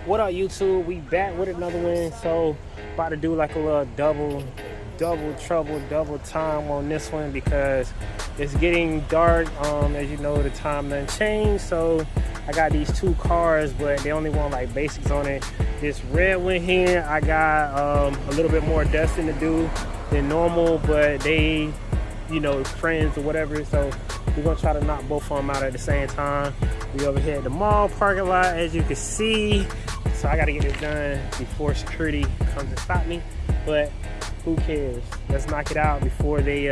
What up, YouTube? We back with another one. So about to do like a little double trouble, double time on this one because it's getting dark. As you know, the time done changed. So I got these two cars, but they only want like basics on it. This red one here, I got a little bit more dusting to do than normal, but they, you know, friends or whatever. So we're gonna try to knock both of them out at the same time. We over here at the mall parking lot, as you can see. So I gotta get this done before security comes and stop me. But who cares? Let's knock it out before they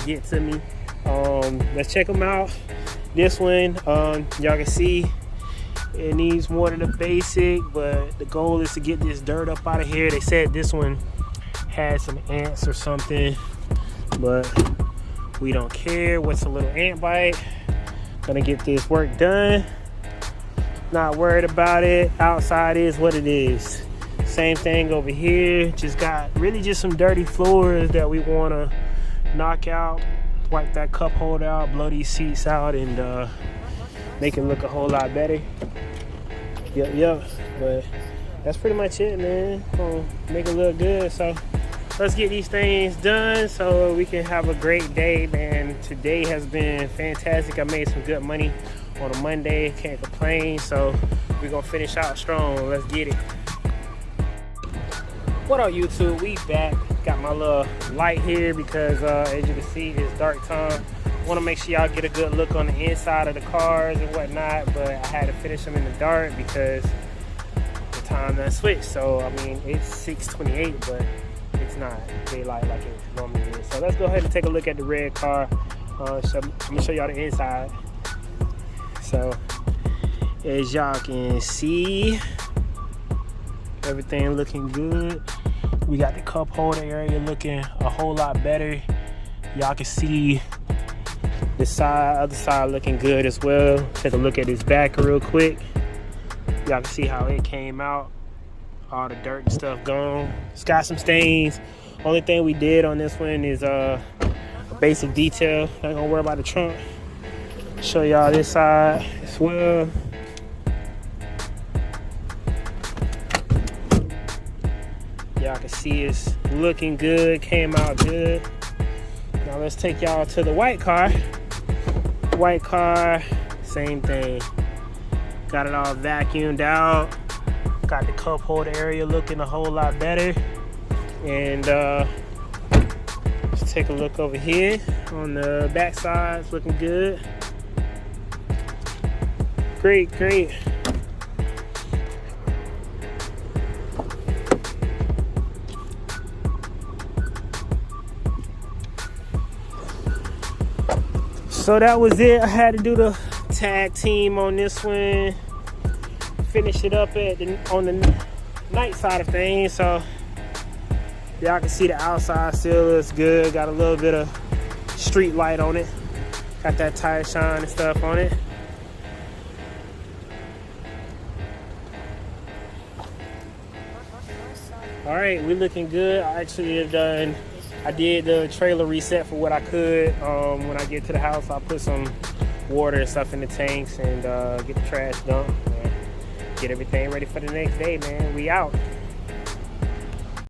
get to me. Let's check them out. This one, y'all can see it needs more than the basic, but the goal is to get this dirt up out of here. They said this one had some ants or something, but we don't care. What's a little ant bite? Gonna get this work done. Not worried about it. Outside is what it is. Same thing over here. Just got really just some dirty floors that we want to knock out. Wipe that cup holder out, blow these seats out, and make it look a whole lot better. Yep. But that's pretty much it, man. Gonna make it look good. So let's get these things done so we can have a great day, man. Today has been fantastic. I made some good money on a Monday, can't complain. So we're gonna finish out strong. Let's get it. What up, YouTube? We back. Got my little light here because as you can see, it's dark time. Want to make sure y'all get a good look on the inside of the cars and whatnot, but I had to finish them in the dark because the time done switched. So I mean, it's 6:28, but it's not daylight like it normally is. So let's go ahead and take a look at the red car. I'm gonna show y'all the inside. So as y'all can see, everything looking good. We got the cup holder area looking a whole lot better. Y'all can see the other side looking good as well. Take a look at this back real quick. Y'all can see how it came out. All the dirt and stuff gone. It's got some stains. Only thing we did on this one is a basic detail. Not gonna worry about the trunk. Show y'all this side as well. Y'all can see it's looking good, came out good. Now let's take y'all to the white car. White car, same thing. Got it all vacuumed out. Got the cup holder area looking a whole lot better. And let's take a look over here on the back side. It's looking good. Great. So that was it. I had to do the tag team on this one. Finish it up on the night side of things. So y'all can see the outside still looks good. Got a little bit of street light on it. Got that tire shine and stuff on it. All right, we're looking good. I did the trailer reset for what I could. When I get to the house, I'll put some water and stuff in the tanks and get the trash dumped and get everything ready for the next day, man. We out.